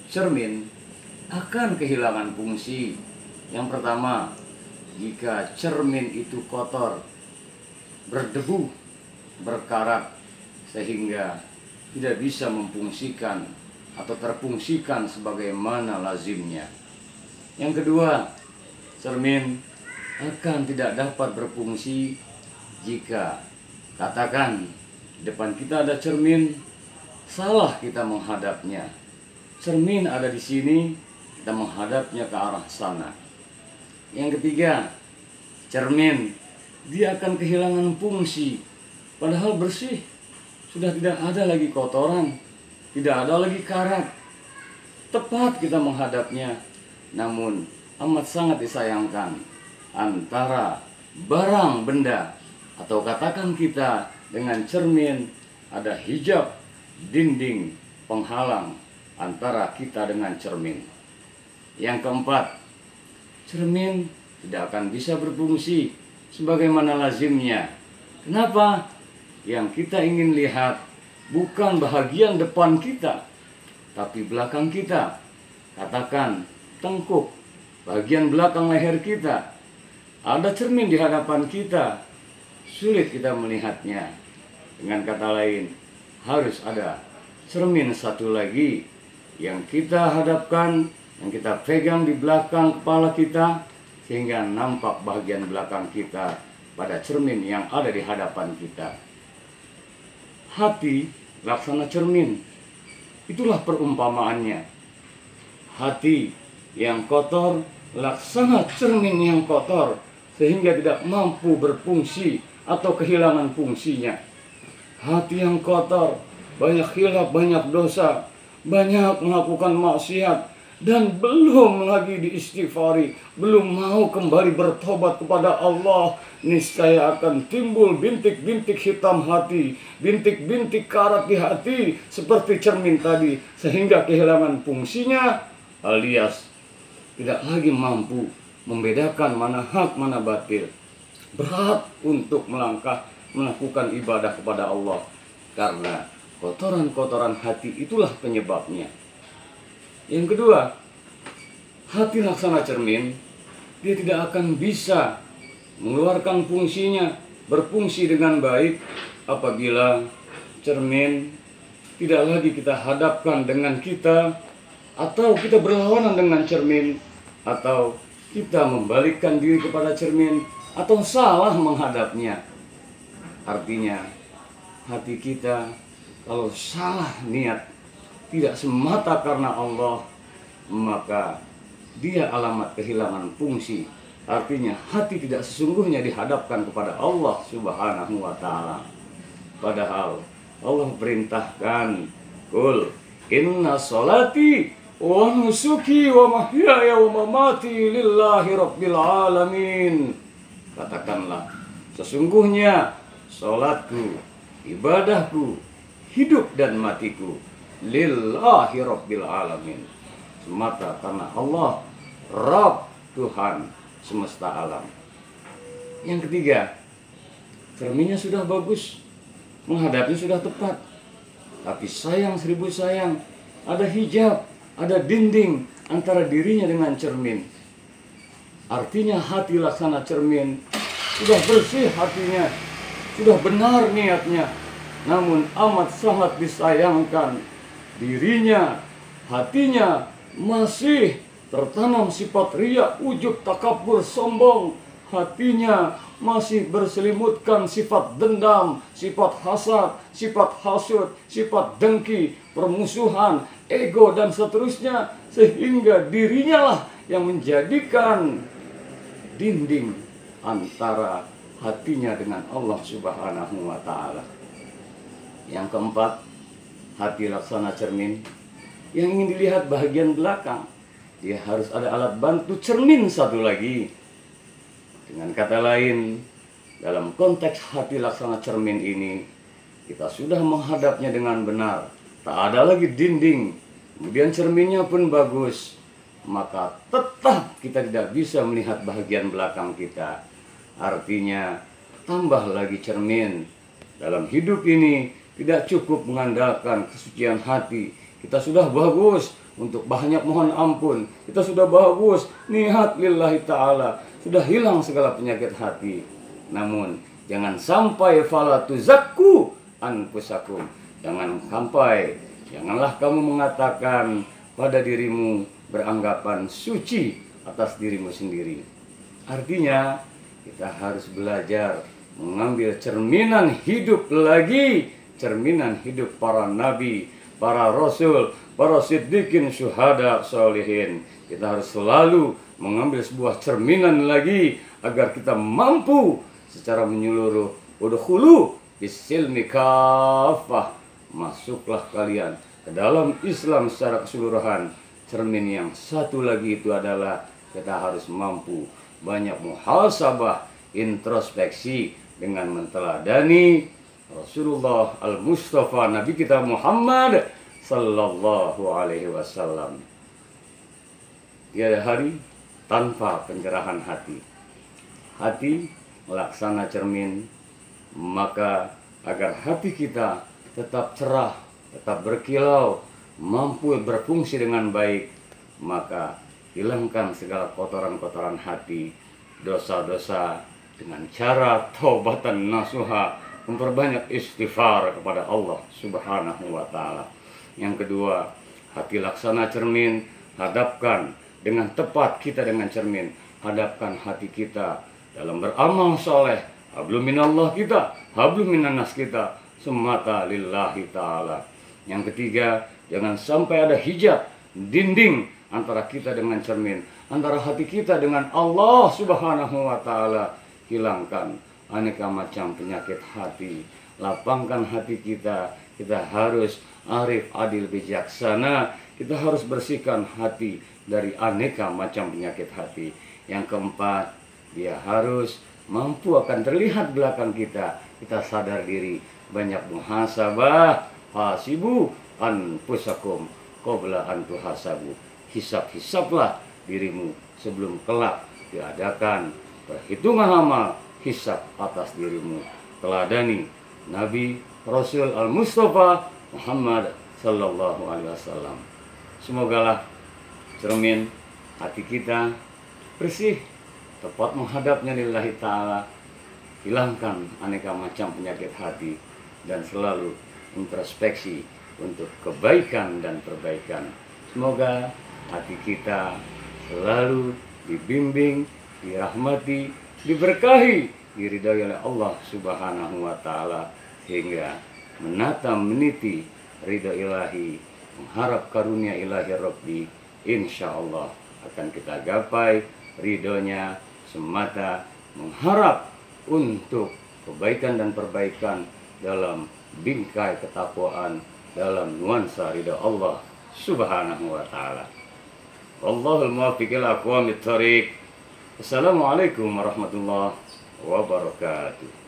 cermin akan kehilangan fungsi. Yang pertama, jika cermin itu kotor, berdebu, berkarat, sehingga tidak bisa memfungsikan atau terfungsikan sebagaimana lazimnya. Yang kedua, cermin akan tidak dapat berfungsi jika katakan di depan kita ada cermin, salah kita menghadapnya. Cermin ada di sini, kita menghadapnya ke arah sana. Yang ketiga, cermin dia akan kehilangan fungsi, padahal bersih, sudah tidak ada lagi kotoran, tidak ada lagi karat. Tepat kita menghadapnya, namun amat sangat disayangkan antara barang benda atau katakan kita dengan cermin ada hijab, dinding, penghalang antara kita dengan cermin. Yang keempat, cermin tidak akan bisa berfungsi sebagaimana lazimnya. Kenapa? Yang kita ingin lihat bukan bahagian depan kita, tapi belakang kita. Katakan tengkuk, bagian belakang leher kita. Ada cermin di hadapan kita, sulit kita melihatnya. Dengan kata lain, harus ada cermin satu lagi yang kita hadapkan, yang kita pegang di belakang kepala kita, sehingga nampak bagian belakang kita pada cermin yang ada di hadapan kita. Hati laksana cermin, itulah perumpamaannya. Hati yang kotor laksana cermin yang kotor, sehingga tidak mampu berfungsi atau kehilangan fungsinya. Hati yang kotor, banyak khilaf, banyak dosa, banyak melakukan maksiat, dan belum lagi diistighfari, belum mau kembali bertobat kepada Allah, niscaya akan timbul bintik-bintik hitam hati, bintik-bintik karat di hati seperti cermin tadi, sehingga kehilangan fungsinya alias tidak lagi mampu membedakan mana hak mana batil. Berat untuk melakukan ibadah kepada Allah karena kotoran-kotoran hati itulah penyebabnya. Yang kedua, hati laksana cermin, dia tidak akan bisa mengeluarkan fungsinya, berfungsi dengan baik apabila cermin tidak lagi kita hadapkan dengan kita, atau kita berlawanan dengan cermin, atau kita membalikkan diri kepada cermin, atau salah menghadapnya. Artinya, hati kita kalau salah niat, tidak semata karena Allah, maka dia alamat kehilangan fungsi. Artinya hati tidak sesungguhnya dihadapkan kepada Allah Subhanahu wa ta'ala. Padahal Allah perintahkan, Qul inna sholati wa nusuki wa mahyaya wa mamati lillahi rabbil alamin. Katakanlah, sesungguhnya sholatku, ibadahku, hidup dan matiku lillahi rabbil alamin, semata karena Allah, Rabb, Tuhan semesta alam. Yang ketiga, cerminnya sudah bagus, menghadapnya sudah tepat, tapi sayang seribu sayang, ada hijab, ada dinding antara dirinya dengan cermin. Artinya hati laksana cermin sudah bersih hatinya, sudah benar niatnya, namun amat sangat disayangkan dirinya, hatinya masih tertanam sifat riya, ujub, takabur, sombong. Hatinya masih berselimutkan sifat dendam, sifat hasad, sifat hasud, sifat dengki, permusuhan, ego, dan seterusnya. Sehingga dirinya lah yang menjadikan dinding antara hatinya dengan Allah Subhanahu wa ta'ala. Yang keempat, hati laksana cermin yang ingin dilihat bagian belakang, dia harus ada alat bantu cermin satu lagi. Dengan kata lain, dalam konteks hati laksana cermin ini, kita sudah menghadapnya dengan benar, tak ada lagi dinding, kemudian cerminnya pun bagus, maka tetap kita tidak bisa melihat bagian belakang kita. Artinya, tambah lagi cermin. Dalam hidup ini tidak cukup mengandalkan kesucian hati, kita sudah bagus untuk banyak mohon ampun, kita sudah bagus niat lillahi ta'ala, sudah hilang segala penyakit hati. Namun jangan sampai fala tuzakku anfusakum, janganlah kamu mengatakan pada dirimu, beranggapan suci atas dirimu sendiri. Artinya kita harus belajar mengambil cerminan hidup lagi, cerminan hidup para nabi, para rasul, para siddiqin, syuhada, sholihin. Kita harus selalu mengambil sebuah cerminan lagi agar kita mampu secara menyeluruh. Udkhulu bisilmi kafah, masuklah kalian ke dalam Islam secara keseluruhan. Cermin yang satu lagi itu adalah kita harus mampu banyak muhasabah, introspeksi dengan menteladani Rasulullah Al-Mustafa, Nabi kita Muhammad Sallallahu Alaihi Wasallam. Tiada hari tanpa pencerahan hati. Hati melaksana cermin, maka agar hati kita tetap cerah, tetap berkilau, mampu berfungsi dengan baik, maka hilangkan segala kotoran-kotoran hati, dosa-dosa dengan cara taubatan nasuha, memperbanyak istighfar kepada Allah Subhanahu wa ta'ala. Yang kedua, hati laksana cermin, hadapkan dengan tepat kita dengan cermin, hadapkan hati kita dalam beramal soleh, hablum minallah kita, hablum minannas kita, semata lillahi ta'ala. Yang ketiga, jangan sampai ada hijab, dinding antara kita dengan cermin, antara hati kita dengan Allah Subhanahu wa ta'ala. Hilangkan aneka macam penyakit hati, lapangkan hati kita. Kita harus arif, adil, bijaksana. Kita harus bersihkan hati dari aneka macam penyakit hati. Yang keempat, dia harus mampu akan terlihat belakang kita. Kita sadar diri, banyak muhasabah, hasibu anfusakum qabla an tuhasabu. Hisab-hisablah dirimu sebelum kelak diadakan perhitungan amal, hisab atas dirimu. Teladani Nabi Rasul Al-Mustafa Muhammad Sallallahu Alaihi Wasallam. Semogalah cermin hati kita bersih, tepat menghadapnya lillahi ta'ala, hilangkan aneka macam penyakit hati, dan selalu introspeksi untuk kebaikan dan perbaikan. Semoga hati kita selalu dibimbing, dirahmati, diberkahi, diridhai oleh Allah Subhanahu wa ta'ala, sehingga menata meniti ridha ilahi, mengharap karunia ilahi Rabbi, insya Allah akan kita gapai ridhonya semata, mengharap untuk kebaikan dan perbaikan dalam bingkai ketakwaan, dalam nuansa ridha Allah Subhanahu wa ta'ala. Wallahul muwaffiq ila aqwamit thariq. Assalamualaikum warahmatullahi wabarakatuh.